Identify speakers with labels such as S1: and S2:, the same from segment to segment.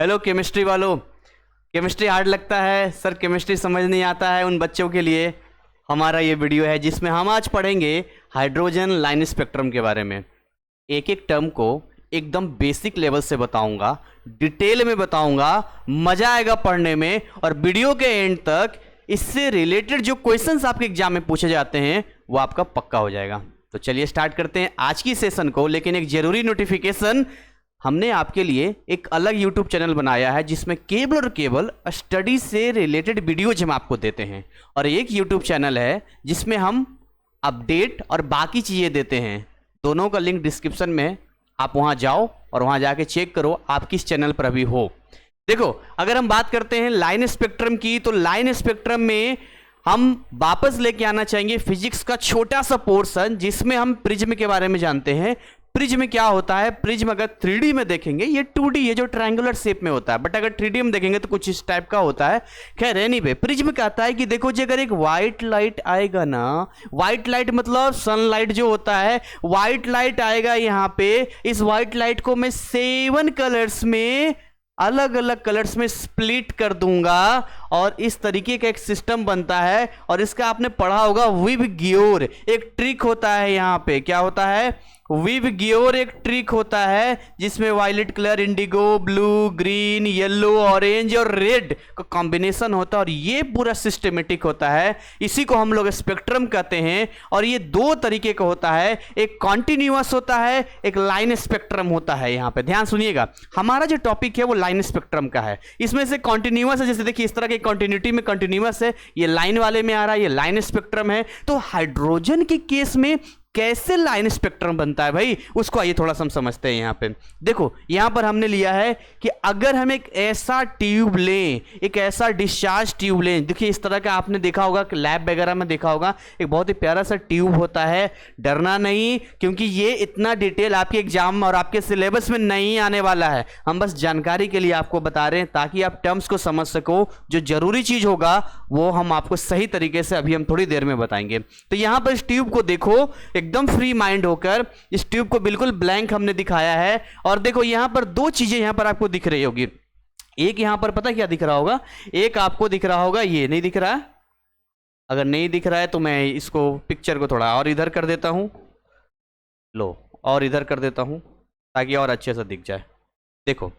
S1: Hello chemistry वालों। Chemistry hard लगता है सर, केमिस्ट्री समझ नहीं आता है, उन बच्चों के लिए हमारा ये वीडियो है जिसमें हम आज पढ़ेंगे हाइड्रोजन लाइन स्पेक्ट्रम के बारे में। एक एक टर्म को एकदम बेसिक लेवल से बताऊंगा, डिटेल में बताऊंगा, मजा आएगा पढ़ने में। और वीडियो के एंड तक इससे रिलेटेड जो क्वेश्चंस आपके एग्जाम में पूछे जाते हैं वो आपका पक्का हो जाएगा। तो चलिए स्टार्ट करते हैं आज की सेशन को। लेकिन एक जरूरी नोटिफिकेशन, हमने आपके लिए एक अलग यूट्यूब चैनल बनाया है जिसमें केवल और केवल स्टडी से रिलेटेड वीडियोज हम आपको देते हैं। और एक यूट्यूब चैनल है जिसमें हम अपडेट और बाकी चीज़ें देते हैं। दोनों का लिंक डिस्क्रिप्शन में, आप वहां जाओ और वहां जाके चेक करो आप किस चैनल पर अभी हो। देखो, अगर हम बात करते हैं लाइन स्पेक्ट्रम की, तो लाइन स्पेक्ट्रम में हम वापस लेके आना चाहेंगे फिजिक्स का छोटा सा पोर्शन जिसमें हम प्रिज्म के बारे में जानते हैं। प्रिज्म क्या होता है? प्रिज्म अगर 3D में देखेंगे ये 2D है जो ट्रायंगुलर शेप में होता है, बट अगर 3D में देखेंगे तो कुछ इस टाइप का होता है। खैर एनीवे, प्रिज्म कहता है कि देखो जी, अगर एक व्हाइट लाइट आएगा ना, व्हाइट लाइट मतलब सनलाइट जो होता है, व्हाइट लाइट आएगा यहाँ पे, इस व्हाइट लाइट को मैं 7 कलर्स में, अलग अलग कलर्स में स्प्लिट कर दूंगा और इस तरीके का एक सिस्टम बनता है। और इसका आपने पढ़ा होगा विबग्योर, एक ट्रिक होता है यहाँ पे। क्या होता है? विबग्योर एक ट्रिक होता है जिसमें violet colour, indigo, blue, green, yellow, orange और रेड का कॉम्बिनेशन होता है और ये पूरा सिस्टमेटिक होता है। इसी को हम लोग स्पेक्ट्रम कहते हैं। और ये दो तरीके का होता है, एक कॉन्टिन्यूअस होता है, एक लाइन स्पेक्ट्रम होता है। यहाँ पे ध्यान सुनिएगा, हमारा जो टॉपिक है वो लाइन स्पेक्ट्रम का है। इसमें से कॉन्टिन्यूअस है, जैसे देखिए इस तरह की कंटिन्यूटी में कॉन्टिन्यूअस है, ये लाइन वाले में आ रहा है, ये लाइन स्पेक्ट्रम है। तो हाइड्रोजन के केस में कैसे लाइन स्पेक्ट्रम बनता है भाई, उसको आइए थोड़ा सा हम समझते हैं। यहां पे देखो, यहां पर हमने लिया है कि अगर हम एक ऐसा ट्यूब लें, एक ऐसा डिस्चार्ज ट्यूब लें, देखिए इस तरह का आपने देखा होगा कि लैब वगैरह में देखा होगा, एक बहुत ही प्यारा सा ट्यूब होता है। डरना नहीं, क्योंकि ये इतना डिटेल आपके एग्जाम और आपके सिलेबस में नहीं आने वाला है। हम बस जानकारी के लिए आपको बता रहे हैं ताकि आप टर्म्स को समझ सको। जो जरूरी चीज होगा वो हम आपको सही तरीके से अभी हम थोड़ी देर में बताएंगे। तो यहां पर इस ट्यूब को देखो, एकदम फ्री माइंड होकर इस ट्यूब को बिल्कुल ब्लैंक हमने दिखाया है। और देखो यहां पर दो चीजें यहां पर आपको दिख रही होगी। एक यहां पर पता क्या दिख रहा होगा? एक आपको दिख रहा होगा, ये नहीं दिख रहा है। अगर नहीं दिख रहा है तो मैं इसको पिक्चर को थोड़ा और इधर कर देता हूं, लो, और इधर कर देता हूं ताकि और अच्छे से दिख जाए। देखो,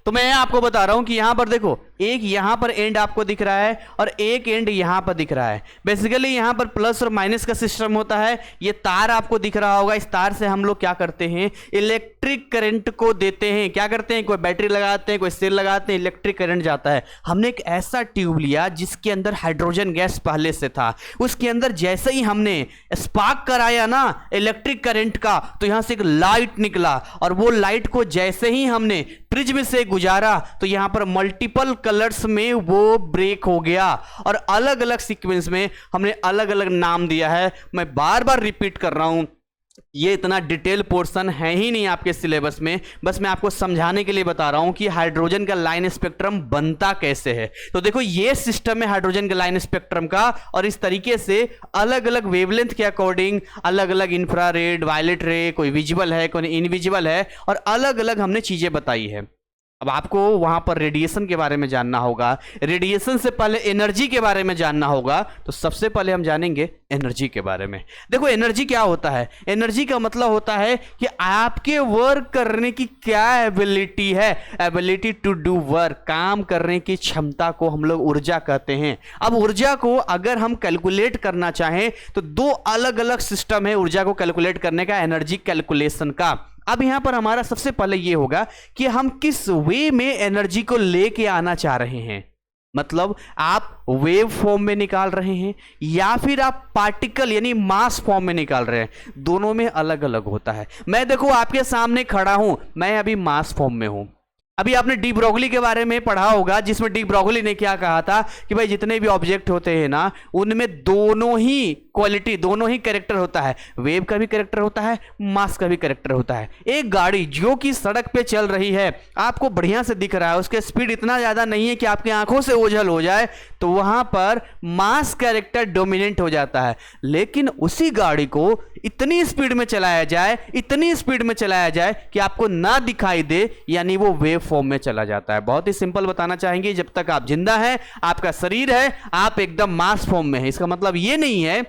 S1: तो मैं आपको बता रहा हूं कि यहां पर देखो, एक यहां पर एंड आपको दिख रहा है और एक एंड यहां पर दिख रहा है। बेसिकली यहां पर प्लस और माइनस का सिस्टम होता है। ये तार आपको दिख रहा होगा, इस तार से हम लोग क्या करते हैं? इलेक्ट्रिक करंट को देते हैं। क्या करते हैं? कोई बैटरी लगाते हैं, कोई सेल लगाते हैं, इलेक्ट्रिक करंट जाता है। हमने एक ऐसा ट्यूब लिया जिसके अंदर हाइड्रोजन गैस पहले से था, उसके अंदर जैसे ही हमने स्पार्क कराया ना इलेक्ट्रिक करंट का, तो यहां से एक लाइट निकला और वो लाइट को जैसे ही हमने प्रिज्म से गुजारा तो यहां पर मल्टीपल कलर्स में वो ब्रेक हो गया और अलग अलग सीक्वेंस में हमने अलग अलग नाम दिया है। मैं बार बार रिपीट कर रहा हूं, ये इतना डिटेल पोर्शन है ही नहीं आपके सिलेबस में, बस मैं आपको समझाने के लिए बता रहा हूं कि हाइड्रोजन का लाइन स्पेक्ट्रम बनता कैसे है। तो देखो, ये सिस्टम है हाइड्रोजन के लाइन स्पेक्ट्रम का और इस तरीके से अलग अलग वेवलेंथ के अकॉर्डिंग अलग अलग इंफ्रारेड, वायलेट रे, कोई विजिबल है, कोई इनविजिबल है, और अलग अलग हमने चीजें बताई है। अब आपको वहां पर रेडिएशन के बारे में जानना होगा, रेडिएशन से पहले एनर्जी के बारे में जानना होगा। तो सबसे पहले हम जानेंगे एनर्जी के बारे में। देखो, एनर्जी क्या होता है? एनर्जी का मतलब होता है कि आपके वर्क करने की क्या एबिलिटी है, एबिलिटी टू डू वर्क, काम करने की क्षमता को हम लोग ऊर्जा कहते हैं। अब ऊर्जा को अगर हम कैलकुलेट करना चाहें तो दो अलग अलग सिस्टम है ऊर्जा को कैलकुलेट करने का, एनर्जी कैलकुलेशन का। अब यहां पर हमारा सबसे पहले यह होगा कि हम किस वे में एनर्जी को लेके आना चाह रहे हैं। मतलब आप वेव फॉर्म में निकाल रहे हैं या फिर आप पार्टिकल यानी मास फॉर्म में निकाल रहे हैं, दोनों में अलग अलग होता है। मैं देखो आपके सामने खड़ा हूं, मैं अभी मास फॉर्म में हूं। अभी आपने डी ब्रोगली के बारे में पढ़ा होगा जिसमें डी ब्रोगली ने क्या कहा था कि भाई जितने भी ऑब्जेक्ट होते हैं ना, उनमें दोनों ही क्वालिटी, दोनों ही कैरेक्टर होता है। वेव का भी कैरेक्टर होता है, मास का भी कैरेक्टर होता है। एक गाड़ी जो कि सड़क पे चल रही है, आपको बढ़िया से दिख रहा है, उसके स्पीड इतना ज़्यादा नहीं है कि आपकी आंखों से ओझल हो जाए, तो वहां पर मास कैरेक्टर डोमिनेंट हो जाता है। लेकिन उसी गाड़ी को इतनी स्पीड में चलाया जाए, इतनी स्पीड में चलाया जाए कि आपको ना दिखाई दे, यानी वो वेव फॉर्म में चला जाता है। बहुत ही सिंपल बताना चाहेंगे, जब तक आप जिंदा हैं, आपका शरीर है, आप एकदम मास फॉर्म में है। इसका मतलब ये नहीं है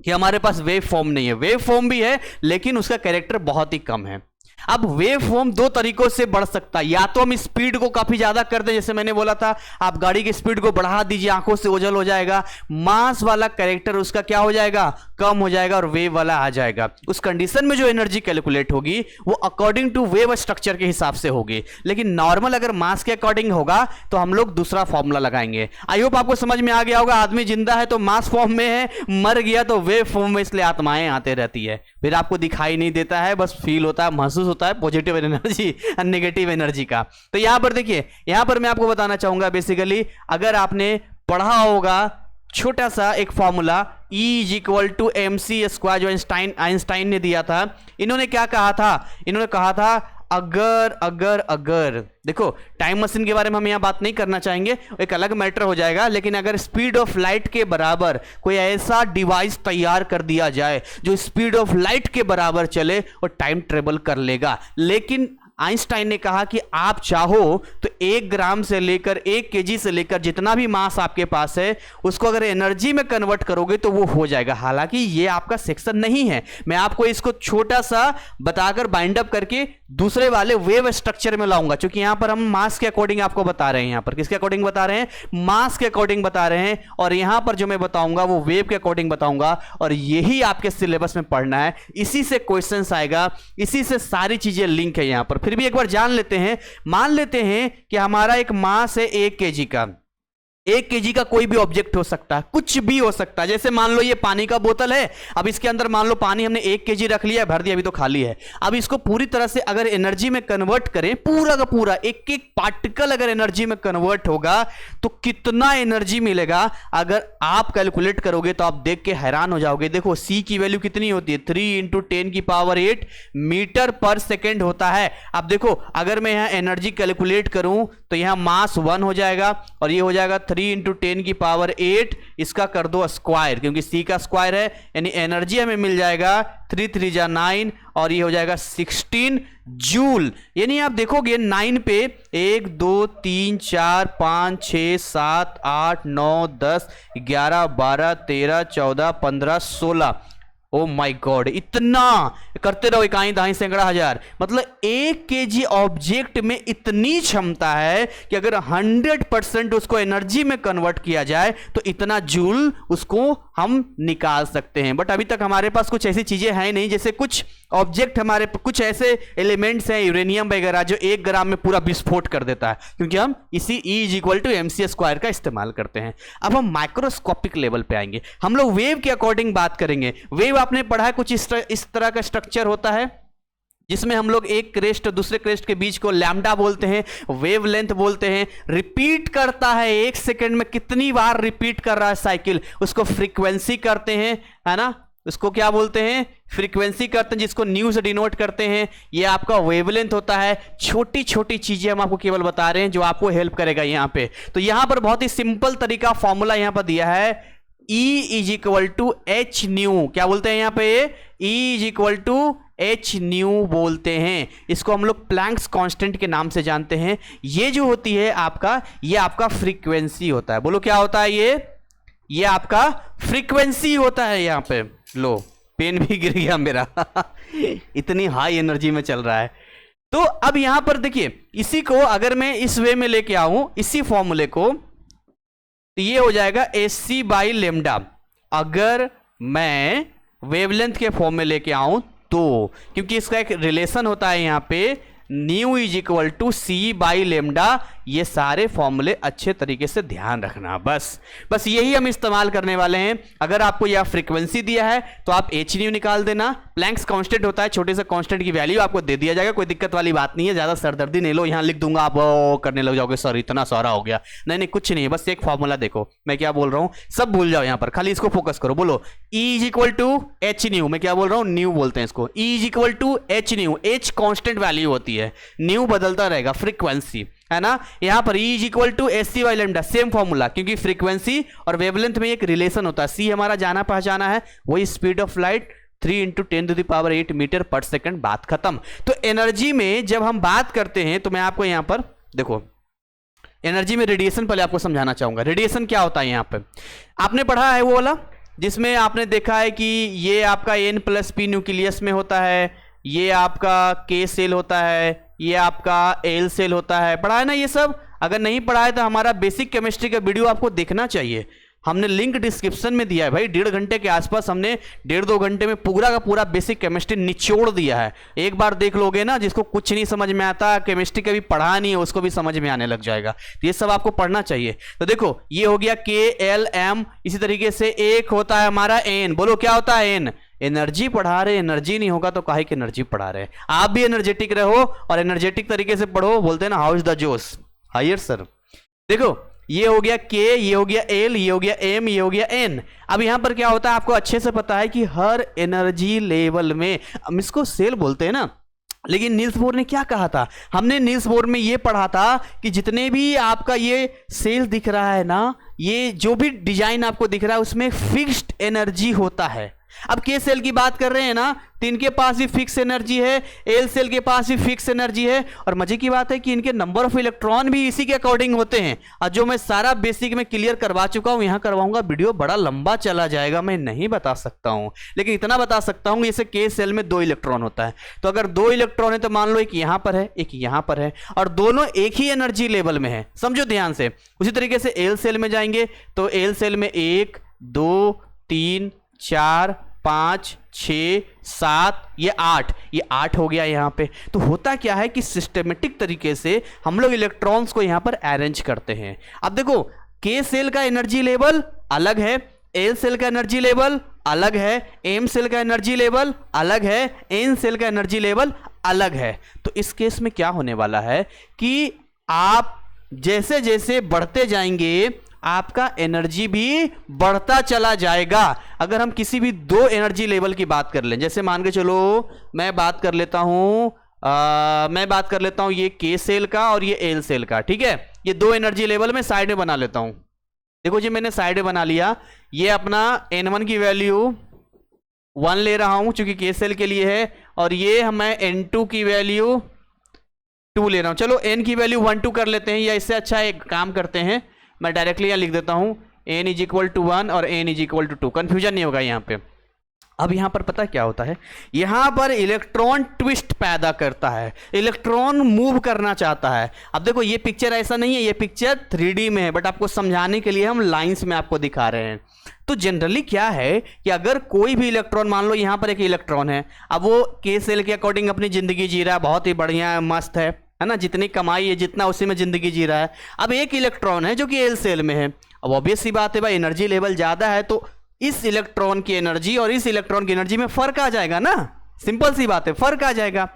S1: कि हमारे पास वेव फॉर्म नहीं है, वेव फॉर्म भी है, लेकिन उसका कैरेक्टर बहुत ही कम है। अब वेव फॉर्म दो तरीकों से बढ़ सकता है, या तो हम स्पीड को काफी ज्यादा कर दें, जैसे मैंने बोला था, आप गाड़ी की स्पीड को बढ़ा दीजिए, आंखों से ओझल हो जाएगा, मास वाला कैरेक्टर उसका क्या हो जाएगा, कम हो जाएगा, और वेव वाला आ जाएगा। उस कंडीशन में जो एनर्जी कैलकुलेट होगी वो अकॉर्डिंग टू वेव स्ट्रक्चर के हिसाब से होगी। लेकिन नॉर्मल अगर मास के अकॉर्डिंग होगा तो हम लोग दूसरा फॉर्मूला लगाएंगे। आई होप आपको समझ में आ गया होगा। आदमी जिंदा है तो मास फॉर्म में है, मर गया तो वेव फॉर्म में, इसलिए आत्माएं आते रहती है, फिर आपको दिखाई नहीं देता है, बस फील होता है, महसूस होता है पॉजिटिव एनर्जी और नेगेटिव एनर्जी का। तो यहां पर देखिए, यहां पर मैं आपको बताना चाहूंगा, बेसिकली अगर आपने पढ़ा होगा छोटा सा एक formula E is equal to mc², जो आइंस्टाइन ने दिया था। इन्होंने क्या कहा था, इन्होंने कहा था अगर देखो, टाइम मशीन के बारे में हम यहां बात नहीं करना चाहेंगे, एक अलग मैटर हो जाएगा, लेकिन अगर स्पीड ऑफ लाइट के बराबर कोई ऐसा डिवाइस तैयार कर दिया जाए जो स्पीड ऑफ लाइट के बराबर चले और टाइम ट्रेवल कर लेगा। लेकिन आइंस्टाइन ने कहा कि आप चाहो तो 1 ग्राम से लेकर 1 केजी से लेकर जितना भी मास आपके पास है, उसको अगर एनर्जी में कन्वर्ट करोगे तो वो हो जाएगा। हालांकि ये आपका सेक्शन नहीं है, मैं आपको इसको छोटा सा बताकर बाइंड अप करके दूसरे वाले वेव स्ट्रक्चर में लाऊंगा, क्योंकि यहां पर हम मास के अकॉर्डिंग आपको बता रहे हैं। यहां पर किसके अकॉर्डिंग बता रहे हैं, मास के अकॉर्डिंग बता रहे हैं, और यहां पर जो मैं बताऊंगा वो वेव के अकॉर्डिंग बताऊंगा, और यही आपके सिलेबस में पढ़ना है। इसी से क्वेश्चंस आएगा, इसी से सारी चीजें लिंक है। यहां पर फिर भी एक बार जान लेते हैं, मान लेते हैं कि हमारा एक मास है 1 केजी का। 1 केजी का कोई भी ऑब्जेक्ट हो सकता है, कुछ भी हो सकता है। जैसे मान लो ये पानी का बोतल है, अब इसके अंदर मान लो पानी हमने 1 केजी रख लिया, भर दिया, अभी तो खाली है। अब इसको पूरी तरह से अगर एनर्जी में कन्वर्ट करें, पूरा का पूरा एक एक पार्टिकल अगर एनर्जी में कन्वर्ट होगा तो कितना एनर्जी मिलेगा, अगर आप कैलकुलेट करोगे तो आप देख के हैरान हो जाओगे। देखो C की वैल्यू कितनी होती है, 3 × 10⁸ मीटर पर सेकेंड होता है। अब देखो, अगर मैं यहां एनर्जी कैलकुलेट करूं तो यहां मास 1 हो जाएगा, और ये हो जाएगा 3 × 10⁸, इसका कर दो स्क्वायर, क्योंकि C का स्क्वायर है, यानी एनर्जी हमें मिल जाएगा 3 × 3 = 9, और ये हो जाएगा 16 जूल। यानी आप देखोगे 9 पे 1 2 3 4 5 6 7 8 9 10 11 12 13 14 15 16। ओ माय गॉड, इतना करते रहो, इकाई दहाई सैकड़ा हजार, मतलब 1 केजी ऑब्जेक्ट में इतनी क्षमता है कि अगर 100% उसको एनर्जी में कन्वर्ट किया जाए तो इतना जूल उसको हम निकाल सकते हैं। बट अभी तक हमारे पास कुछ ऐसी चीजें हैं नहीं, जैसे कुछ ऑब्जेक्ट, हमारे कुछ ऐसे एलिमेंट्स हैं, यूरेनियम वगैरह, जो 1 ग्राम में पूरा विस्फोट कर देता है, क्योंकि हम इसी E = mc² का इस्तेमाल करते हैं। अब हम माइक्रोस्कोपिक लेवल पे आएंगे, हम लोग वेव के अकॉर्डिंग बात करेंगे। वेव आपने पढ़ा है, कुछ इस तरह का स्ट्रक्चर होता है, जिसमें हम लोग एक क्रेस्ट और दूसरे क्रेस्ट के बीच को लैम्डा बोलते हैं, वेवलेंथ बोलते हैं। रिपीट करता है 1 सेकंड में, कितनी बार रिपीट कर रहा है साइकिल, उसको फ्रीक्वेंसी करते हैं, है ना, उसको क्या बोलते हैं, फ्रीक्वेंसी करते हैं, जिसको न्यू से डिनोट करते हैं। ये आपका वेवलेंथ होता है। छोटी छोटी चीजें हम आपको केवल बता रहे हैं जो आपको हेल्प करेगा यहाँ पे। तो यहाँ पर बहुत ही सिंपल तरीका, फॉर्मूला यहाँ पर दिया है, E = hν। क्या बोलते हैं यहाँ पे, E = hν बोलते हैं। इसको हम लोग प्लैंक्स कांस्टेंट के नाम से जानते हैं। ये जो होती है आपका, ये आपका फ्रीक्वेंसी होता है। बोलो क्या होता है ये आपका फ्रीक्वेंसी होता है। यहाँ पे लो, पेन भी गिर गया मेरा इतनी हाई एनर्जी में चल रहा है। तो अब यहां पर देखिए, इसी को अगर मैं इस वे में लेके आऊं, इसी फॉर्मूले को, तो ये हो जाएगा hc/λ। अगर मैं वेवलेंथ के फॉर्म में लेके आऊं तो, क्योंकि इसका एक रिलेशन होता है यहाँ पे nu is equal to c by lambda. ये सारे फॉर्मूले अच्छे तरीके से ध्यान रखना, बस यही हम इस्तेमाल करने वाले हैं। अगर आपको यह फ्रीक्वेंसी दिया है तो आप एच न्यू निकाल देना। प्लैंक्स कांस्टेंट होता है, छोटे से कांस्टेंट की वैल्यू आपको दे दिया जाएगा, कोई दिक्कत वाली बात नहीं है। ज्यादा सरदर्दी नहीं लो, यहां लिख दूंगा आप करने लग जाओगे, सर इतना सारा हो गया। नहीं कुछ नहीं है, बस एक फॉर्मूला देखो मैं क्या बोल रहा हूं, सब भूल जाओ, यहां पर खाली इसको फोकस करो। बोलो E is equal to h nu, मैं क्या बोल रहा हूं, न्यू बोलते हैं इसको। E is equal to h nu, h constant value होती है, न्यू बदलता रहेगा, फ्रीक्वेंसी है ना। यहां पर E is equal to h c by lambda, same formula, क्योंकि फ्रीक्वेंसी और वेवलेंथ में एक रिलेशन होता है। C हमारा जाना पहचाना है, वही स्पीड ऑफ लाइट 3 × 10⁸ मीटर पर सेकंड, बात खत्म। तो एनर्जी में जब हम बात करते हैं तो मैं आपको यहां पर देखो, एनर्जी में रेडिएशन पहले आपको समझाना चाहूंगा। रेडिएशन क्या होता है, यहां पर आपने पढ़ा है वो वाला जिसमें आपने देखा है कि ये आपका N+P न्यूक्लियस में होता है, ये आपका K सेल होता है, ये आपका L सेल होता है, पढ़ा है ना ये सब। अगर नहीं पढ़ा है तो हमारा बेसिक केमिस्ट्री का वीडियो आपको देखना चाहिए, हमने लिंक डिस्क्रिप्शन में दिया है भाई। 1.5 घंटे के आसपास हमने 1.5-2 घंटे में पूरा का पूरा बेसिक केमिस्ट्री निचोड़ दिया है। एक बार देख लोगे ना, जिसको कुछ नहीं समझ में आता, केमिस्ट्री कभी पढ़ा नहीं है, उसको भी समझ में आने लग जाएगा। तो ये सब आपको पढ़ना चाहिए। तो देखो ये हो गया KLM, इसी तरीके से एक होता है हमारा N। बोलो क्या होता है N? एनर्जी पढ़ा रहे, एनर्जी नहीं होगा तो काहे की एनर्जी पढ़ा रहे। आप भी एनर्जेटिक रहो और एनर्जेटिक तरीके से पढ़ो, बोलते हैं ना हाउ इज द जोश हायर सर। देखो ये हो गया K, ये हो गया L, ये हो गया M, ये हो गया N। अब यहां पर क्या होता है आपको अच्छे से पता है कि हर एनर्जी लेवल में, हम इसको सेल बोलते हैं ना, लेकिन नील्स बोर ने क्या कहा था, हमने नील्स बोर में ये पढ़ा था कि जितने भी आपका ये सेल दिख रहा है ना, ये जो भी डिजाइन आपको दिख रहा है उसमें फिक्स्ड एनर्जी होता है। अब के सेल की बात कर रहे हैं ना, तो इनके पास भी फिक्स एनर्जी है, एल सेल के पास भी फिक्स एनर्जी है, और मजे की बात है कि इनके नंबर ऑफ इलेक्ट्रॉन भी इसी के अकॉर्डिंग होते हैं। और जो मैं सारा बेसिक में क्लियर करवा चुका हूं, यहां करवाऊंगा, वीडियो बड़ा लंबा चला जाएगा, मैं नहीं बता सकता हूं, लेकिन इतना बता सकता हूं जैसे के सेल में 2 इलेक्ट्रॉन होता है, तो अगर 2 इलेक्ट्रॉन है तो मान लो एक यहां पर है, एक यहां पर है, और दोनों एक ही एनर्जी लेवल में है, समझो ध्यान से। उसी तरीके से एल सेल में जाएंगे तो एल सेल में 1 2 3 4 5 6 7 ये 8 हो गया यहाँ पे। तो होता क्या है कि सिस्टमेटिक तरीके से हम लोग इलेक्ट्रॉन्स को यहाँ पर अरेंज करते हैं। अब देखो के सेल का एनर्जी लेवल अलग है, एल सेल का एनर्जी लेवल अलग है, एम सेल का एनर्जी लेवल अलग है, एन सेल का एनर्जी लेवल अलग है। तो इस केस में क्या होने वाला है कि आप जैसे जैसे बढ़ते जाएंगे आपका एनर्जी भी बढ़ता चला जाएगा। अगर हम किसी भी 2 एनर्जी लेवल की बात कर लें, जैसे मान के चलो मैं बात कर लेता हूं ये के सेल का और ये एल सेल का, ठीक है। ये 2 एनर्जी लेवल में साइड में बना लेता हूं। देखो जी मैंने साइड में बना लिया, ये अपना N1 की वैल्यू 1 ले रहा हूं चूंकि के सेल के लिए है, और ये मैं N2 की वैल्यू 2 ले रहा हूं। चलो N की वैल्यू 1 2 कर लेते हैं, या इससे अच्छा एक काम करते हैं, मैं डायरेक्टली यहां लिख देता हूं N इज इक्वल टू 1 और N is equal to 2, confusion नहीं होगा यहां पे। अब यहां पर पता क्या होता है, यहां पर इलेक्ट्रॉन ट्विस्ट पैदा करता है, इलेक्ट्रॉन मूव करना चाहता है। अब देखो ये पिक्चर ऐसा नहीं है, ये पिक्चर 3D में है, बट आपको समझाने के लिए हम लाइंस में आपको दिखा रहे हैं। तो जनरली क्या है कि अगर कोई भी इलेक्ट्रॉन, मान लो यहां पर एक इलेक्ट्रॉन है, अब वो के सेल के अकॉर्डिंग अपनी जिंदगी जी रहा है, बहुत ही बढ़िया है, मस्त है ना, जितनी कमाई है जितना उसी में जिंदगी जी रहा है। अब एक इलेक्ट्रॉन है जो कि एल सेल में है, अब ऑब्वियस सी बात है भाई एनर्जी लेवल ज्यादा है, तो इस इलेक्ट्रॉन की एनर्जी और इस इलेक्ट्रॉन की एनर्जी में फर्क आ जाएगा ना, सिंपल सी बात है, फर्क आ जाएगा।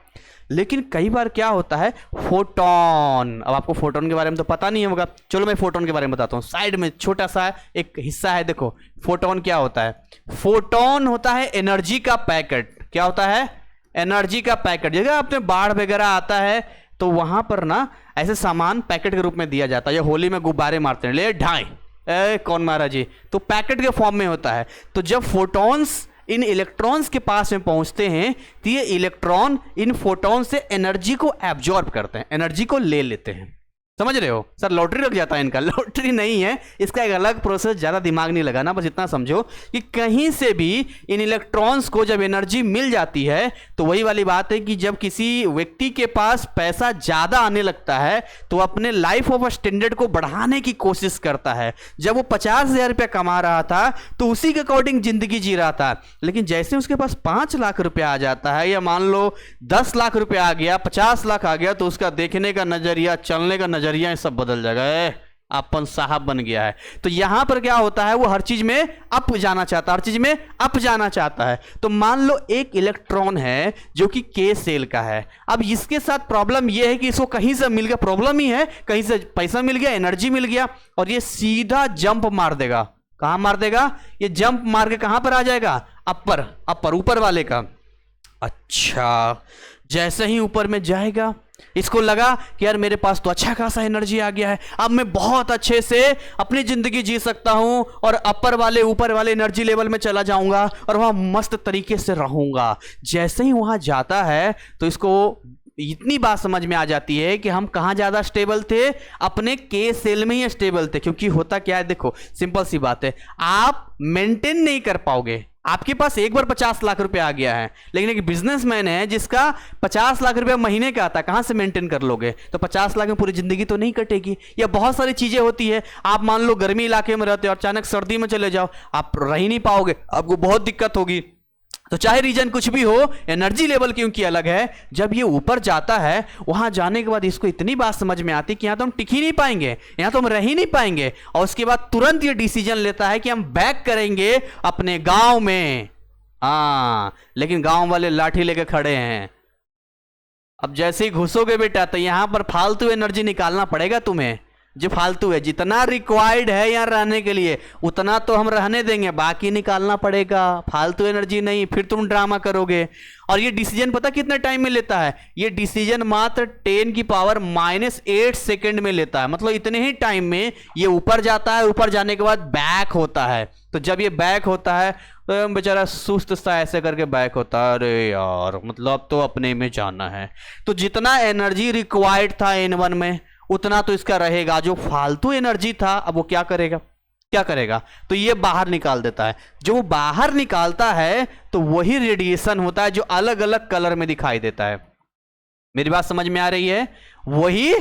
S1: लेकिन कई बार क्या होता है, फोटोन, अब आपको फोटोन के बारे में तो पता नहीं होगा, चलो मैं फोटोन के बारे में बताता हूँ। साइड में छोटा सा एक हिस्सा है, देखो फोटोन क्या होता है। फोटोन होता है एनर्जी का पैकेट। क्या होता है? एनर्जी का पैकेट। जगह आपने बाढ़ वगैरह आता है तो वहां पर ना ऐसे सामान पैकेट के रूप में दिया जाता है, या होली में गुब्बारे मारते हैं, ले ढाई कौन मारा जी, तो पैकेट के फॉर्म में होता है। तो जब फोटॉन्स इन इलेक्ट्रॉन्स के पास में पहुंचते हैं तो ये इलेक्ट्रॉन इन फोटॉन से एनर्जी को एब्जॉर्ब करते हैं, एनर्जी को ले लेते हैं। समझ रहे हो सर? लॉटरी लग जाता है इनका। लॉटरी नहीं है, इसका एक अलग प्रोसेस, ज़्यादा दिमाग नहीं लगाना, बस इतना समझो कि कहीं से भी इन इलेक्ट्रॉन्स को जब एनर्जी मिल जाती है तो वही वाली बात है कि जब किसी व्यक्ति के पास पैसा ज़्यादा आने लगता है तो अपने लाइफ ऑफ स्टैंडर्ड को बढ़ाने की कोशिश करता है। जब वो 50,000 रुपया कमा रहा था तो उसी के अकॉर्डिंग जिंदगी जी रहा था, लेकिन जैसे उसके पास 5 लाख रुपया आ जाता है या मान लो 10 लाख रुपया आ गया, 50 लाख आ गया, तो उसका देखने का नजरिया, चलने का नजरिया ये सब बदल जाएगा। अपन साहब बन गया है। तो यहां पर क्या होता है, वो हर चीज में अप जाना चाहता है, हर चीज में अप जाना चाहता है। तो मान लो एक इलेक्ट्रॉन है जो कि के सेल का है। अब इसके साथ प्रॉब्लम यह है कि इसको कहीं से मिल गया, प्रॉब्लम ही है, कहीं से पैसा मिल गया, एनर्जी मिल गया, और ये सीधा जंप मार देगा। कहां मार देगा? ये जंप मार के कहां पर आ जाएगा? अपर, अपर, ऊपर वाले का। अच्छा, जैसे ही ऊपर में जाएगा, इसको लगा कि यार मेरे पास तो अच्छा खासा एनर्जी आ गया है, अब मैं बहुत अच्छे से अपनी जिंदगी जी सकता हूं और अपर वाले, ऊपर वाले एनर्जी लेवल में चला जाऊंगा और वहां मस्त तरीके से रहूंगा। जैसे ही वहां जाता है तो इसको इतनी बात समझ में आ जाती है कि हम कहां ज्यादा स्टेबल थे, अपने के सेल में ही स्टेबल थे। क्योंकि होता क्या है, देखो सिंपल सी बात है, आप मेंटेन नहीं कर पाओगे। आपके पास एक बार 50 लाख रुपया आ गया है, लेकिन एक बिजनेसमैन है जिसका 50 लाख रुपया महीने का आता है, कहां से मेंटेन कर लोगे? तो 50 लाख में पूरी जिंदगी तो नहीं कटेगी। या बहुत सारी चीजें होती है, आप मान लो गर्मी इलाके में रहते हो और अचानक सर्दी में चले जाओ, आप रह ही नहीं पाओगे, आपको बहुत दिक्कत होगी। तो चाहे रीजन कुछ भी हो, एनर्जी लेवल क्योंकि अलग है। जब ये ऊपर जाता है, वहां जाने के बाद इसको इतनी बात समझ में आती कि यहां तो हम टिक ही नहीं पाएंगे, यहां तो हम रह ही नहीं पाएंगे, और उसके बाद तुरंत ये डिसीजन लेता है कि हम बैक करेंगे अपने गांव में। हाँ, लेकिन गांव वाले लाठी लेके खड़े हैं। अब जैसे ही घुसोगे बेटा तो यहां पर फालतू एनर्जी निकालना पड़ेगा तुम्हें, जो फालतू है। जितना रिक्वायर्ड है यहाँ रहने के लिए उतना तो हम रहने देंगे, बाकी निकालना पड़ेगा, फालतू एनर्जी नहीं। फिर तुम ड्रामा करोगे। और ये डिसीजन पता कितने टाइम में लेता है? ये डिसीजन मात्र 10 की पावर -8 सेकेंड में लेता है। मतलब इतने ही टाइम में ये ऊपर जाता है, ऊपर जाने के बाद बैक होता है। तो जब ये बैक होता है तो बेचारा सुस्त सा ऐसे करके बैक होता है, अरे यार मतलब तो अपने में जाना है। तो जितना एनर्जी रिक्वायर्ड था N1 में उतना तो इसका रहेगा, जो फालतू एनर्जी था अब वो क्या करेगा, क्या करेगा? तो ये बाहर निकाल देता है। जो वो बाहर निकालता है तो वही रेडिएशन होता है जो अलग अलग कलर में दिखाई देता है। मेरी बात समझ में आ रही है? वही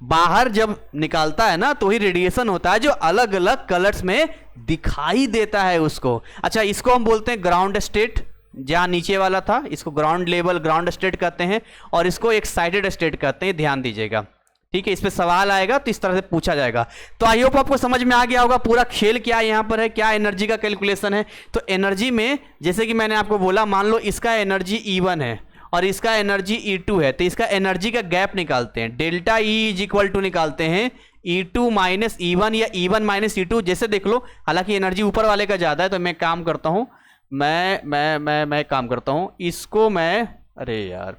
S1: बाहर जब निकालता है ना तो वही रेडिएशन होता है जो अलग अलग कलर्स में दिखाई देता है उसको। अच्छा, इसको हम बोलते हैं ग्राउंड स्टेट। जहां नीचे वाला था इसको ग्राउंड लेवल, ग्राउंड स्टेट कहते हैं, और इसको एक्साइटेड स्टेट कहते हैं। ध्यान दीजिएगा, ठीक है? इस पे सवाल आएगा तो इस तरह से पूछा जाएगा। तो आई होप आपको समझ में आ गया होगा पूरा खेल क्या यहां पर है, क्या एनर्जी का कैलकुलेशन है। तो एनर्जी में जैसे कि मैंने आपको बोला, मान लो इसका एनर्जी E1 है और इसका एनर्जी E2 है, तो इसका एनर्जी का गैप निकालते हैं। Delta E is equal to निकालते हैं E2 माइनस E1 या E1 माइनस E2। जैसे देख लो, हालांकि एनर्जी ऊपर वाले का ज्यादा है तो मैं काम करता हूं, मैं काम करता हूं, इसको मैं, अरे यार,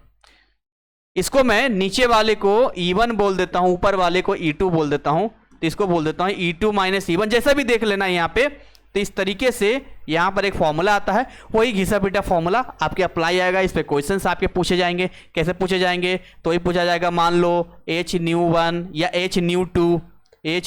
S1: इसको मैं नीचे वाले को E1 बोल देता हूं, ऊपर वाले को E2 बोल देता हूं। तो इसको बोल देता हूं E2 माइनस E1, जैसा भी देख लेना यहाँ पे। तो इस तरीके से यहाँ पर एक फॉर्मूला आता है, वही घिसा पीटा फॉर्मूला आपके अप्लाई आएगा। इस पे क्वेश्चंस आपके पूछे जाएंगे। कैसे पूछे जाएंगे? तो ये पूछा जाएगा, मान लो H न्यू 1 या H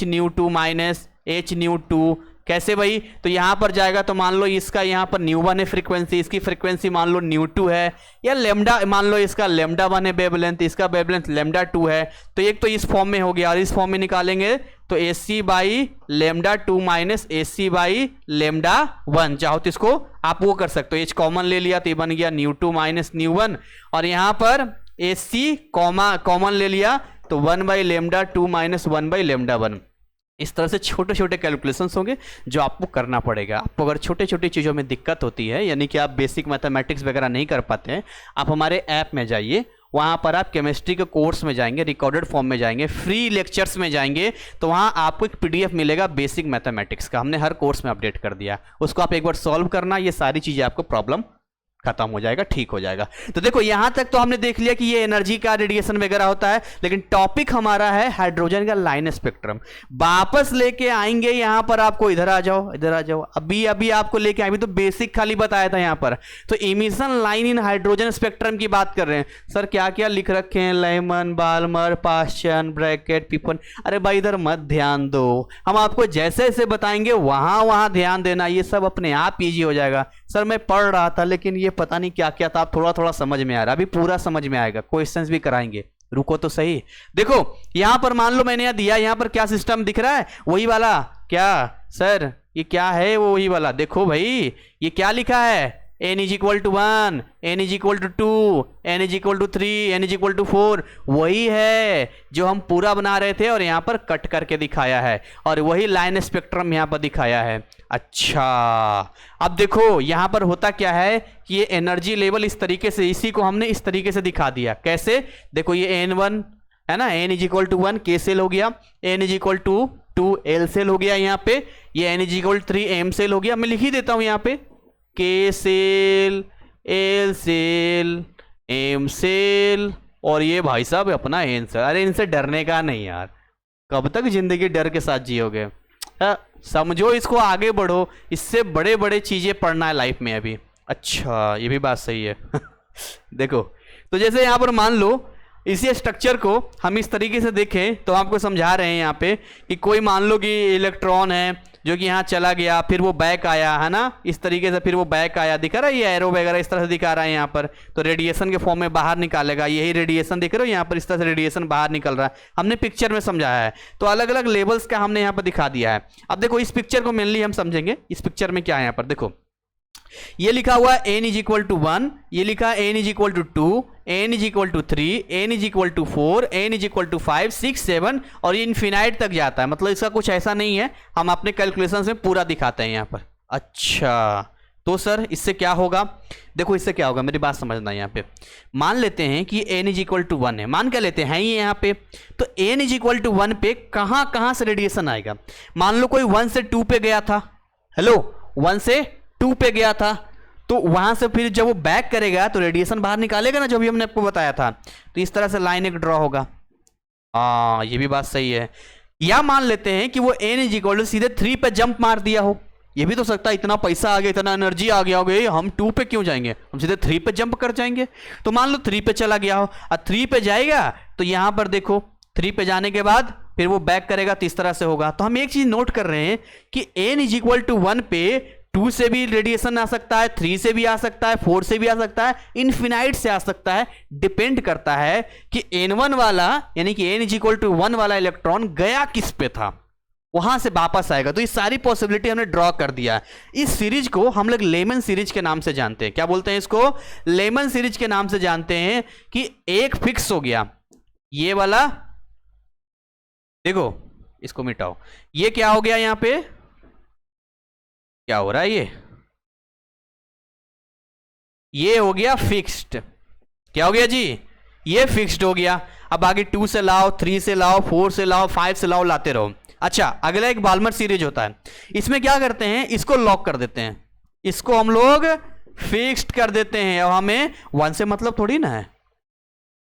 S1: new 2 minus H new 2। कैसे भाई? तो यहां पर जाएगा तो मान लो इसका यहां पर न्यू 1 है फ्रीक्वेंसी, इसकी फ्रीक्वेंसी मान लो न्यू 2 है, या लेमडा, मान लो इसका लेमडा 1 है वेवलेंथ, इसका वेवलेंथ लेमडा 2 है। तो एक तो इस फॉर्म में हो गया, और इस फॉर्म में निकालेंगे तो AC by lambda 2 minus AC by lambda 1। चाहो तो इसको आप वो कर सकते हो, H कॉमन ले लिया तो ये बन गया न्यू 2 माइनस न्यू 1, और यहां पर AC कॉमन ले लिया तो 1 by lambda 2 minus 1 by lambda 1। इस तरह से छोटे छोटे कैलकुलेशंस होंगे जो आपको करना पड़ेगा। आपको अगर छोटे छोटी चीज़ों में दिक्कत होती है, यानी कि आप बेसिक मैथमेटिक्स वगैरह नहीं कर पाते हैं, आप हमारे ऐप में जाइए, वहाँ पर आप केमिस्ट्री के कोर्स में जाएंगे, रिकॉर्डेड फॉर्म में जाएंगे, फ्री लेक्चर्स में जाएंगे, तो वहाँ आपको एक PDF मिलेगा बेसिक मैथमेटिक्स का। हमने हर कोर्स में अपडेट कर दिया, उसको आप एक बार सॉल्व करना, ये सारी चीज़ें आपको प्रॉब्लम खत्म हो जाएगा, ठीक हो जाएगा। तो देखो यहां तक तो हमने देख लिया कि ये एनर्जी का रेडिएशन वगैरह होता है, लेकिन टॉपिक हमारा है हाइड्रोजन का लाइन स्पेक्ट्रम। वापस लेके आएंगे यहां पर आपको, इधर आ जाओ, इधर आ जाओ, अभी अभी आपको लेके आए, तो बेसिक खाली बताया था यहां पर। तो emission line in hydrogen spectrum की बात कर रहे हैं। सर क्या क्या लिख रखे हैं, लेमन, बाल्मर, पास्चन, ब्रैकेट, पिपन। अरे भाई इधर मत ध्यान दो, हम आपको जैसे जैसे बताएंगे वहां वहां ध्यान देना, ये सब अपने आप इजी हो जाएगा। सर मैं पढ़ रहा था लेकिन ये पता नहीं क्या क्या था, आप थोड़ा थोड़ा समझ में आ रहा है, अभी पूरा समझ में आएगा, क्वेश्चंस भी कराएंगे, रुको तो सही। देखो यहां पर मान लो मैंने यहां दिया, यहां पर क्या सिस्टम दिख रहा है, वही वाला। क्या सर ये क्या है, वो वही वाला। देखो भाई ये क्या लिखा है, n is equal to 1, n is equal to 2, n is equal to 3, n is equal to 4, वही है जो हम पूरा बना रहे थे और यहाँ पर कट करके दिखाया है, और वही लाइन स्पेक्ट्रम यहाँ पर दिखाया है। अच्छा अब देखो यहाँ पर होता क्या है कि ये एनर्जी लेवल इस तरीके से, इसी को हमने इस तरीके से दिखा दिया। कैसे, देखो ये n1 है ना, n इज इक्वल टू 1 के सेल हो गया, n is equal to 2 L cell हो गया यहाँ पे, ये n is equal to 3 M cell हो गया। मैं लिख ही देता हूँ यहाँ पे, K cell, L cell, M cell, और ये भाई साहब अपना एन सेल। अरे इनसे डरने का नहीं यार, कब तक जिंदगी डर के साथ जियोगे। समझो इसको, आगे बढ़ो, इससे बड़े बड़े चीजें पढ़ना है लाइफ में अभी। अच्छा ये भी बात सही है देखो तो जैसे यहाँ पर मान लो इसी स्ट्रक्चर को हम इस तरीके से देखें, तो आपको समझा रहे हैं यहाँ पे कि कोई मान लो कि इलेक्ट्रॉन है जो कि यहाँ चला गया, फिर वो बैक आया, है ना, इस तरीके से फिर वो बैक आया, दिखा रहा है ये एरो वगैरह इस तरह से दिखा रहा है यहाँ पर, तो रेडिएशन के फॉर्म में बाहर निकालेगा। यही रेडिएशन दिख रहे हो यहाँ पर, इस तरह से रेडिएशन बाहर निकल रहा है, हमने पिक्चर में समझाया है। तो अलग अलग लेवल्स का हमने यहाँ पर दिखा दिया है। अब देखो इस पिक्चर को मेनली हम समझेंगे, इस पिक्चर में क्या है यहाँ पर। देखो ये लिखा हुआ है n इज इक्वल टू 1, ये लिखा है n is equal to 2, n is equal to 3, n is equal to 4, n is equal to 5, 6, 7, और ये इन्फिनाइट तक जाता है। मतलब इसका कुछ ऐसा नहीं है, हम अपने कैलकुलेशन में पूरा दिखाते हैं यहाँ पर। अच्छा तो सर इससे क्या होगा, देखो इससे क्या होगा, मेरी बात समझना यहाँ पे। मान लेते हैं कि n इज इक्वल टू 1 है, मान क्या लेते हैं ये यहाँ पे, तो n इज इक्वल टू 1 पे कहाँ से रेडिएशन आएगा। मान लो कोई 1 से 2 पे गया था, हेलो 1 से 2 पे गया था, तो वहां से फिर जब वो बैक करेगा तो रेडिएशन बाहर निकालेगा ना, जो भी हमने आपको बताया था। तो इस तरह से लाइन एक ड्रॉ होगा। ये भी बात सही है। या मान लेते हैं कि वो n इज इक्वल टू सीधे 3 पे जंप मार दिया हो, ये भी तो सकता है, इतना पैसा आ गया, इतना एनर्जी आ गया होगा, हम 2 पे क्यों जाएंगे, हम सीधे 3 पे जंप कर जाएंगे। तो मान लो 3 पे चला गया हो, और 3 पे जाएगा तो यहां पर देखो 3 पे जाने के बाद फिर वो बैक करेगा, तो इस तरह से होगा। तो हम एक चीज नोट कर रहे हैं कि n इज इक्वल टू 1 पे 2 से भी रेडिएशन आ सकता है, 3 से भी आ सकता है, 4 से भी आ सकता है, इनफिनाइट से आ सकता है। डिपेंड करता है कि n1 वाला यानी कि n इज इक्वल टू 1 वाला इलेक्ट्रॉन गया किस पे था, वहां से वापस आएगा। तो ये सारी पॉसिबिलिटी हमने ड्रॉ कर दिया। इस सीरीज को हम लोग लेमन सीरीज के नाम से जानते हैं। क्या बोलते हैं इसको, लेमन सीरीज के नाम से जानते हैं। कि एक फिक्स हो गया ये वाला, देखो इसको मिटाओ, ये क्या हो गया, यहां पे क्या हो रहा है, ये हो गया फिक्स्ड। क्या हो गया जी, ये फिक्स्ड हो गया। अब आगे 2 से लाओ, 3 से लाओ, 4 से लाओ, 5 से लाओ, लाते रहो। अच्छा अगला एक बाल्मर सीरीज होता है, इसमें क्या करते हैं, इसको लॉक कर देते हैं, इसको हम लोग फिक्स्ड कर देते हैं। अब हमें 1 से मतलब थोड़ी ना है,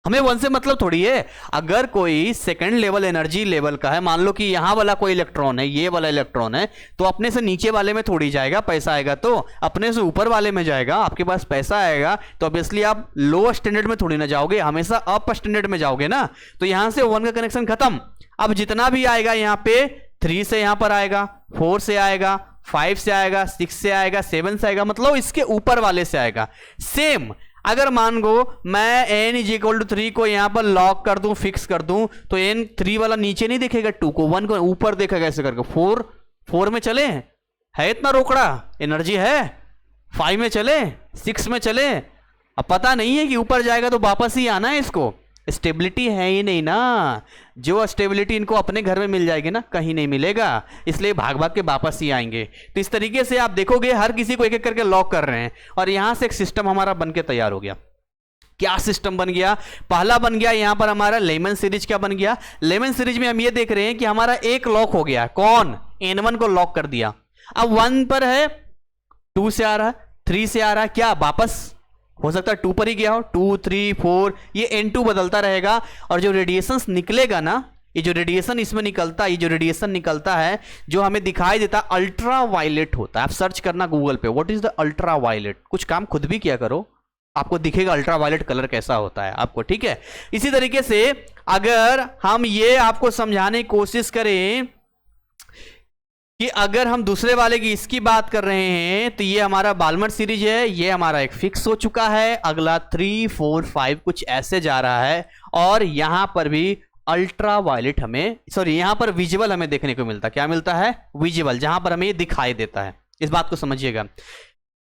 S1: हमें 1 से मतलब थोड़ी है। अगर कोई सेकंड लेवल एनर्जी लेवल का है, मान लो कि यहां वाला कोई इलेक्ट्रॉन है, ये वाला इलेक्ट्रॉन है, तो अपने से नीचे वाले में थोड़ी जाएगा, पैसा आएगा तो अपने से ऊपर वाले में जाएगा। आपके पास पैसा आएगा तो ऑब्वियसली आप लो स्टैंडर्ड में थोड़ी ना जाओगे, हमेशा अप स्टैंडर्ड में जाओगे ना। तो यहां से 1 का कनेक्शन खत्म। अब जितना भी आएगा यहाँ पे 3 से यहां पर आएगा, 4 से आएगा, 5 से आएगा, 6 से आएगा, 7 से आएगा, मतलब इसके ऊपर वाले से आएगा। सेम अगर मान गो मैं n इज इक्वल टू 3 को यहां पर लॉक कर दूं, फिक्स कर दूं, तो n 3 वाला नीचे नहीं दिखेगा, 2 को 1 को ऊपर देखेगा ऐसे करके। 4 में चले, है इतना रोकड़ा एनर्जी है, 5 में चले, 6 में चले, अब पता नहीं है कि ऊपर जाएगा तो वापस ही आना है। इसको स्टेबिलिटी है ही नहीं ना, जो स्टेबिलिटी इनको अपने घर में मिल जाएगी ना, कहीं नहीं मिलेगा, इसलिए भाग भाग के वापस ही आएंगे। तो इस तरीके से आप देखोगे हर किसी को एक एक करके लॉक कर रहे हैं, और यहां से एक सिस्टम हमारा बनके तैयार हो गया। क्या सिस्टम बन गया, पहला बन गया यहां पर हमारा लेमन सीरीज। क्या बन गया, लेमन सीरीज में हम ये देख रहे हैं कि हमारा एक लॉक हो गया, कौन, n1 को लॉक कर दिया। अब 1 पर है, 2 से आ रहा है, 3 से आ रहा है, क्या वापस हो सकता है 2 पर ही गया हो, 2 3 4, ये N2 बदलता रहेगा। और जो रेडिएशन निकलेगा ना, ये जो रेडिएशन इसमें निकलता है, ये जो रेडिएशन निकलता है जो हमें दिखाई देता है अल्ट्रा वायलेट होता है। आप सर्च करना गूगल पे, what is the ultraviolet, कुछ काम खुद भी किया करो, आपको दिखेगा अल्ट्रा वायलेट कलर कैसा होता है आपको, ठीक है। इसी तरीके से अगर हम ये आपको समझाने की कोशिश करें कि अगर हम दूसरे वाले की इसकी बात कर रहे हैं तो ये हमारा बाल्मर सीरीज है, ये हमारा एक फिक्स हो चुका है, अगला 3 4 5 कुछ ऐसे जा रहा है। और यहां पर भी अल्ट्रा वायलेट हमें, सॉरी यहां पर विजुअल हमें देखने को मिलता है, क्या मिलता है, विजुअल, जहां पर हमें ये दिखाई देता है। इस बात को समझिएगा।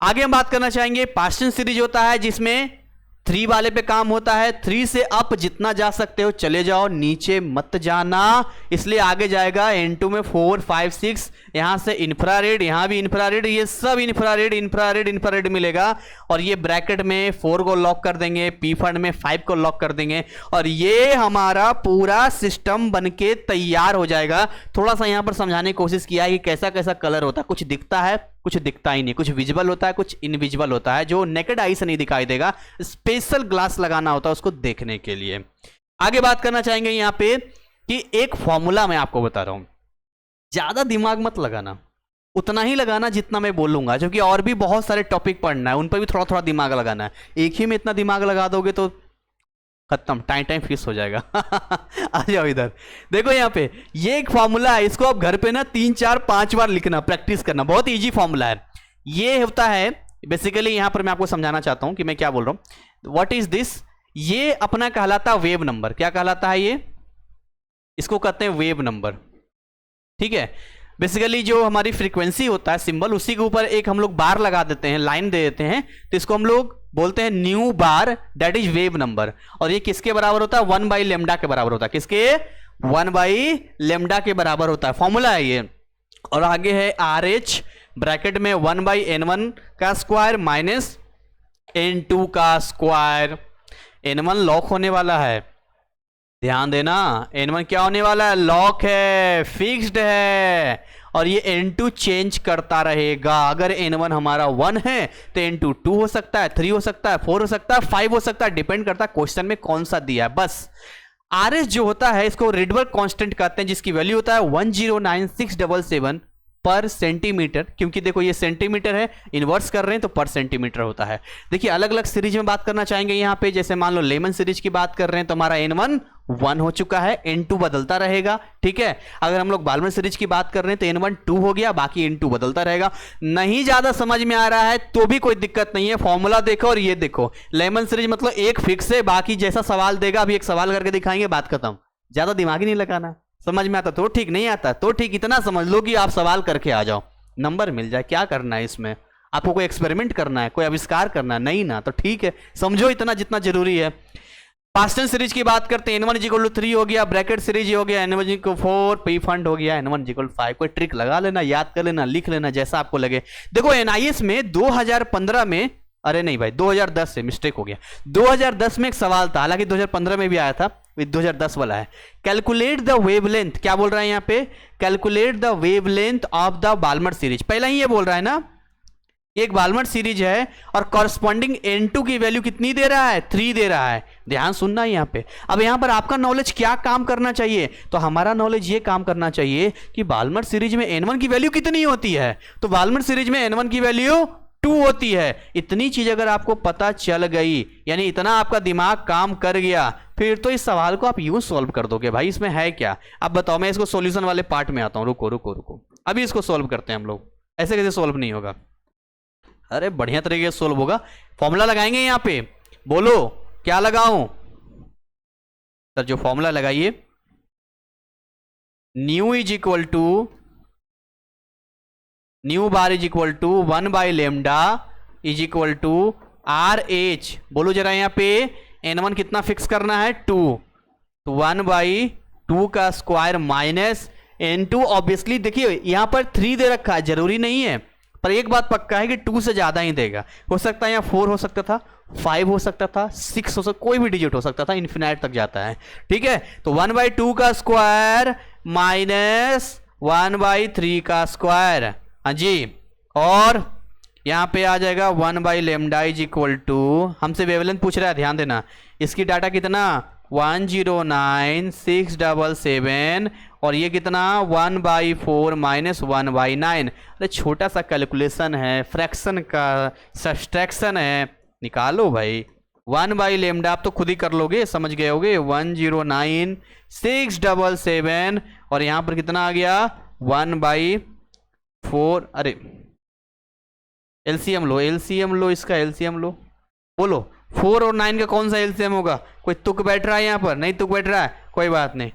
S1: आगे हम बात करना चाहेंगे पास्टन सीरीज होता है जिसमें 3 वाले पे काम होता है। 3 से अप जितना जा सकते हो चले जाओ, नीचे मत जाना, इसलिए आगे जाएगा N2 में 4 5 6, यहां से इंफ्रारेड, यहां भी इंफ्रारेड, ये सब इंफ्रारेड इंफ्रारेड इंफ्रारेड मिलेगा। और ये ब्रैकेट में 4 को लॉक कर देंगे, पी फंड में 5 को लॉक कर देंगे, और ये हमारा पूरा सिस्टम बनके तैयार हो जाएगा। थोड़ा सा यहां पर समझाने की कोशिश किया है कि कैसा कैसा कलर होता है, कुछ दिखता है कुछ दिखता ही नहीं, कुछ विजिबल होता है कुछ इनविजिबल होता है, जो नेकेड आई से नहीं दिखाई देगा, स्पेशल ग्लास लगाना होता है उसको देखने के लिए। आगे बात करना चाहेंगे यहां पे कि एक फॉर्मूला मैं आपको बता रहा हूं, ज्यादा दिमाग मत लगाना, उतना ही लगाना जितना मैं बोलूंगा, क्योंकि और भी बहुत सारे टॉपिक पढ़ना है, उन पर भी थोड़ा थोड़ा दिमाग लगाना है। एक ही में इतना दिमाग लगा दोगे तो खत्म, टाइम फिक्स हो जाएगा। आ जाओ इधर, देखो यहाँ पे ये एक फॉर्मूला है, इसको आप घर पे ना 3 4 5 बार लिखना, प्रैक्टिस करना, बहुत इजी फॉर्मूला है। ये होता है बेसिकली, यहां पर मैं आपको समझाना चाहता हूं कि मैं क्या बोल रहा हूं। व्हाट इज दिस, ये अपना कहलाता वेव नंबर। क्या कहलाता है ये, इसको कहते हैं वेव नंबर, ठीक है। बेसिकली जो हमारी फ्रीक्वेंसी होता है सिंबल, उसी के ऊपर एक हम लोग बार लगा देते हैं, लाइन दे देते हैं, तो इसको हम लोग बोलते हैं new bar, that is wave number. और ये किसके बराबर होता है, 1 बाई लेमडा के बराबर होता है। किसके, 1 बाई लेमडा के बराबर होता है, फॉर्मूला है ये। और आगे है आर एच, ब्रैकेट में 1 बाई N1 का स्क्वायर माइनस N2 का स्क्वायर। N1 लॉक होने वाला है, ध्यान देना, N1 क्या होने वाला है, लॉक है, फिक्स्ड है। और ये N2 चेंज करता रहेगा। अगर N1 हमारा 1 है तो N2 2 हो सकता है, 3 हो सकता है, 4 हो सकता है, 5 हो सकता है, डिपेंड करता है क्वेश्चन में कौन सा दिया है। बस RS जो होता है इसको रिडबर्ग कांस्टेंट कहते हैं, जिसकी वैल्यू होता है 109677 पर सेंटीमीटर। क्योंकि देखो ये सेंटीमीटर है, इन्वर्स कर रहे हैं तो पर सेंटीमीटर होता है। देखिए अलग अलग सीरीज में बात करना चाहेंगे यहाँ पे, जैसे मान लो लेमन सीरीज की बात कर रहे हैं तो हमारा N1 1 हो चुका है, N2 बदलता रहेगा, ठीक है। अगर हम लोग बाल्मर सीरीज की बात कर रहे हैं तो N1 2 हो गया, बाकी N2 बदलता रहेगा। नहीं ज्यादा समझ में आ रहा है तो भी कोई दिक्कत नहीं है, फॉर्मूला देखो और ये देखो, लेमन सीरीज मतलब एक फिक्स है, बाकी जैसा सवाल देगा अभी एक सवाल करके दिखाएंगे, बात खत्म। ज्यादा दिमाग ही नहीं लगाना, समझ में आता तो ठीक, नहीं आता तो ठीक, इतना समझ लो कि आप सवाल करके आ जाओ, नंबर मिल जाए। क्या करना है इसमें, आपको कोई एक्सपेरिमेंट करना है, कोई आविष्कार करना है, नहीं ना, तो ठीक है, समझो इतना जितना जरूरी है। पास्टन सीरीज की बात करते हैं, N1 = 3 हो गया, ब्रैकेट सीरीज हो गया, N1 = 4, पी फंड हो गया, N1 = 5। कोई ट्रिक लगा लेना, याद कर लेना, लिख लेना, जैसा आपको लगे। देखो NIS में 2015 में, अरे नहीं भाई 2010 से मिस्टेक हो गया, 2010 में एक सवाल था, हालांकि 2015 में भी आया था, 2010 वाला है। कैलकुलेट द वेवलेंथ, क्या बोल रहा है यहाँ पे, calculate the wavelength of the Balmer series. पहला ही ये बोल रहा है ना, एक बाल्मर सीरीज है और कॉरस्पॉन्डिंग N2 की वैल्यू कितनी दे रहा है, 3 दे रहा है। ध्यान सुनना यहाँ पे। अब यहाँ पर आपका नॉलेज क्या काम करना चाहिए, तो हमारा नॉलेज ये काम करना चाहिए कि बाल्मर सीरीज में N1 की वैल्यू कितनी होती है, तो बाल्मर सीरीज में N1 की वैल्यू 2 होती है। इतनी चीज अगर आपको पता चल गई, यानी इतना आपका दिमाग काम कर गया, फिर तो इस सवाल को आप यूं सॉल्व कर दोगे। भाई इसमें है क्या, अब बताओ, मैं इसको सॉल्यूशन वाले पार्ट में आता हूं, रुको रुको रुको, अभी इसको सॉल्व करते हैं हम लोग। ऐसे कैसे सॉल्व नहीं होगा, अरे बढ़िया तरीके से सॉल्व होगा। फॉर्मूला लगाएंगे यहाँ पे, बोलो क्या लगाऊं सर, जो फॉर्मूला लगाइए, nu is equal to, nu bar is equal to 1 by lambda is equal to RH। बोलो जरा यहाँ पे N1 कितना फिक्स करना है, 2, तो 1 बाई 2 का स्क्वायर माइनस N2। ऑब्वियसली देखिए यहाँ पर 3 दे रखा है, जरूरी नहीं है, पर एक बात पक्का है कि 2 से ज्यादा ही देगा। हो सकता है यहाँ 4 हो सकता था, 5 हो सकता था, 6 हो सकता, कोई भी डिजिट हो सकता था, इन्फिनाइट तक जाता है, ठीक है। तो 1 बाई 2 का स्क्वायर माइनस 1 बाई 3 का स्क्वायर, हाँ जी। और यहाँ पे आ जाएगा 1/λ इज इक्वल टू, हमसे वेवलेंथ पूछ रहा है, ध्यान देना, इसकी डाटा कितना 109677 और ये कितना 1/4 माइनस 1/9। अरे छोटा सा कैलकुलेशन है, फ्रैक्शन का सब्सट्रैक्शन है, निकालो भाई। 1/λ आप तो खुद ही कर लोगे, समझ गए होगे। 109677 और यहाँ पर कितना आ गया 1/4। अरे एलसीएम लो, एलसीएम लो, इसका एलसीएम लो, बोलो 4 और 9 का कौन सा एलसीएम होगा? कोई तुक बैठ रहा है यहाँ पर? नहीं तुक बैठ रहा है, कोई बात नहीं,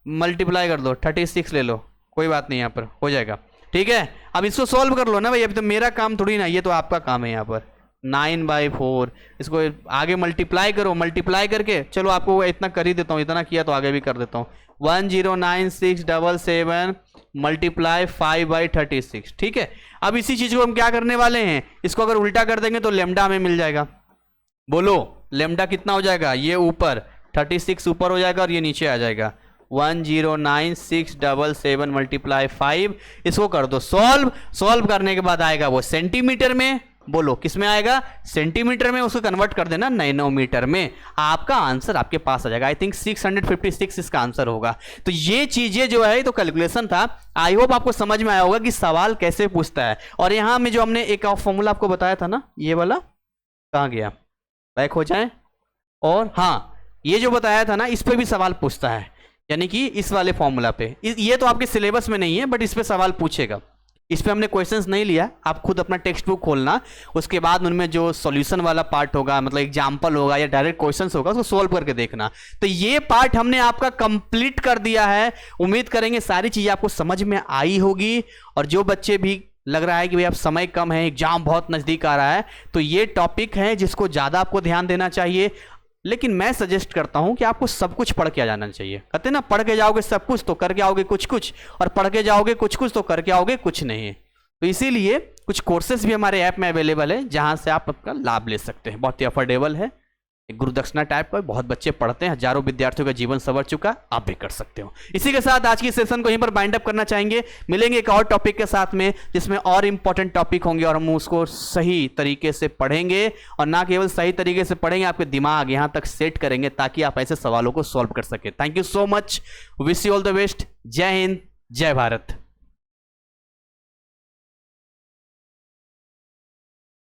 S1: मल्टीप्लाई कर दो, 36 ले लो, कोई बात नहीं, यहाँ पर हो जाएगा। ठीक है, अब इसको सॉल्व कर लो ना भाई, अभी तो मेरा काम थोड़ी ना, ये तो आपका काम है। यहाँ पर 9/4, इसको आगे मल्टीप्लाई करो, मल्टीप्लाई करके चलो आपको इतना कर ही देता हूँ, इतना किया तो आगे भी कर देता हूँ। 109677 मल्टीप्लाई 5/36। ठीक है, अब इसी चीज को हम क्या करने वाले हैं, इसको अगर उल्टा कर देंगे तो लेमडा हमें मिल जाएगा। बोलो लेमडा कितना हो जाएगा? ये ऊपर 36 ऊपर हो जाएगा और ये नीचे आ जाएगा 109677 मल्टीप्लाई 5। इसको कर दो सॉल्व, सॉल्व करने के बाद आएगा वो सेंटीमीटर में। बोलो किस में आएगा? सेंटीमीटर में। उसको कन्वर्ट कर देना नैनोमीटर में, आपका आंसर आपके पास आ जाएगा। आई थिंक 656 इसका आंसर होगा। तो ये चीजें जो है तो कैलकुलेशन था, आई होप आपको समझ में आया होगा कि सवाल कैसे पूछता है। और यहां में जो हमने एक और फॉर्मूला आपको बताया था ना, ये वाला कहां गया, बैक हो जाए। और हाँ, ये जो बताया था ना, इस पे भी सवाल पूछता है, यानी कि इस वाले फॉर्मूला पे। ये तो आपके सिलेबस में नहीं है, बट इस पे सवाल पूछेगा। इस पे हमने क्वेश्चंस नहीं लिया, आप खुद अपना टेक्स्ट बुक खोलना, उसके बाद उनमें जो सॉल्यूशन वाला पार्ट होगा, मतलब एग्जाम्पल होगा या डायरेक्ट क्वेश्चंस होगा, उसको सोल्व करके देखना। तो ये पार्ट हमने आपका कंप्लीट कर दिया है। उम्मीद करेंगे सारी चीजें आपको समझ में आई होगी। और जो बच्चे भी लग रहा है कि भाई अब समय कम है, एग्जाम बहुत नजदीक आ रहा है, तो ये टॉपिक है जिसको ज्यादा आपको ध्यान देना चाहिए। लेकिन मैं सजेस्ट करता हूं कि आपको सब कुछ पढ़ के आ जाना चाहिए। कहते हैं ना, पढ़ के जाओगे सब कुछ तो करके आओगे कुछ कुछ, और पढ़ के जाओगे कुछ कुछ तो करके आओगे कुछ नहीं। तो इसीलिए कुछ कोर्सेज भी हमारे ऐप में अवेलेबल है, जहां से आप आपका लाभ ले सकते हैं। बहुत ही अफोर्डेबल है, एक गुरुदक्षिणा टाइप का, बहुत बच्चे पढ़ते हैं, हजारों विद्यार्थियों का जीवन संवर चुका, आप भी कर सकते हो। इसी के साथ आज की सेशन को यहीं पर बाइंड अप करना चाहेंगे। मिलेंगे एक और टॉपिक के साथ में, जिसमें और इंपॉर्टेंट टॉपिक होंगे और हम उसको सही तरीके से पढ़ेंगे। और ना केवल सही तरीके से पढ़ेंगे, आपके दिमाग यहां तक सेट करेंगे ताकि आप ऐसे सवालों को सॉल्व कर सके। Thank you so much, wish you all the best. जय हिंद, जय भारत।